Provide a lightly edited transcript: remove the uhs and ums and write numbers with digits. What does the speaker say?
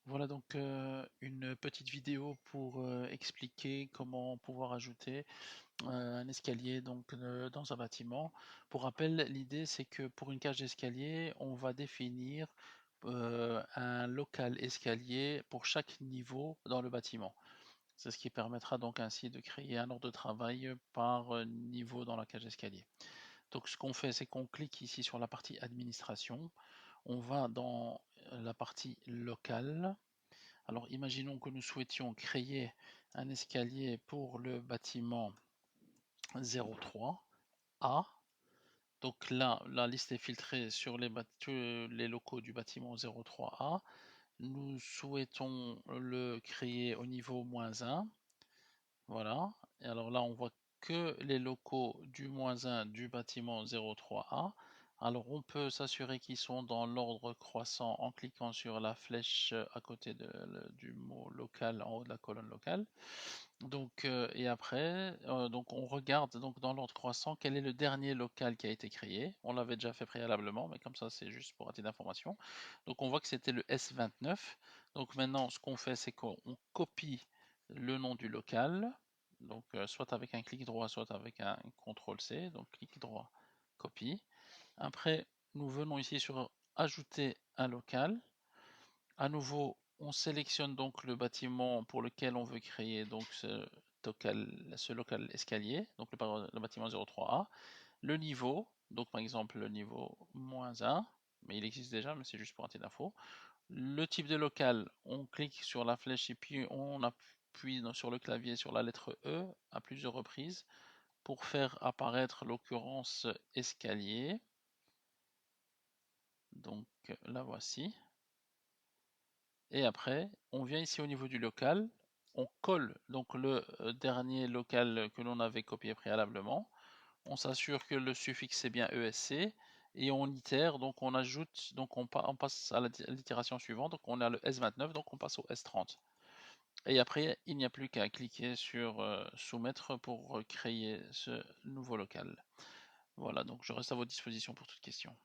Voilà donc une petite vidéo pour expliquer comment pouvoir ajouter un escalier donc dans un bâtiment. Pour rappel, l'idée c'est que pour une cage d'escalier, on va définir un local escalier pour chaque niveau dans le bâtiment. C'est ce qui permettra donc ainsi de créer un ordre de travail par niveau dans la cage d'escalier. Donc ce qu'on fait, c'est qu'on clique ici sur la partie administration, on va dans la partie locale. Alors imaginons que nous souhaitions créer un escalier pour le bâtiment 03 A. Donc là, la liste est filtrée sur tous les locaux du bâtiment 03 A. Nous souhaitons le créer au niveau -1. Voilà. Et alors là, on voit que les locaux du -1 du bâtiment 03A. Alors on peut s'assurer qu'ils sont dans l'ordre croissant en cliquant sur la flèche à côté du mot local en haut de la colonne locale. Donc, et après, donc on regarde donc dans l'ordre croissant quel est le dernier local qui a été créé. On l'avait déjà fait préalablement, mais comme ça c'est juste pour titre d'information. Donc on voit que c'était le S29. Donc maintenant ce qu'on fait c'est qu'on copie le nom du local, donc soit avec un clic droit, soit avec un CTRL C, donc clic droit, copie. Après, nous venons ici sur ajouter un local. À nouveau, on sélectionne donc le bâtiment pour lequel on veut créer donc ce local escalier, donc le bâtiment 03A. Le niveau, donc par exemple le niveau -1, mais il existe déjà, mais c'est juste pour un titre d'info. Le type de local, on clique sur la flèche et puis on appuie sur le clavier sur la lettre E à plusieurs reprises pour faire apparaître l'occurrence escalier. Donc la voici. Et après, on vient ici au niveau du local, on colle donc le dernier local que l'on avait copié préalablement. On s'assure que le suffixe est bien ESC et on itère, donc on ajoute, donc on passe à l'itération suivante, donc on a le S29, donc on passe au S30. Et après, il n'y a plus qu'à cliquer sur soumettre pour créer ce nouveau local. Voilà, donc je reste à votre disposition pour toute question.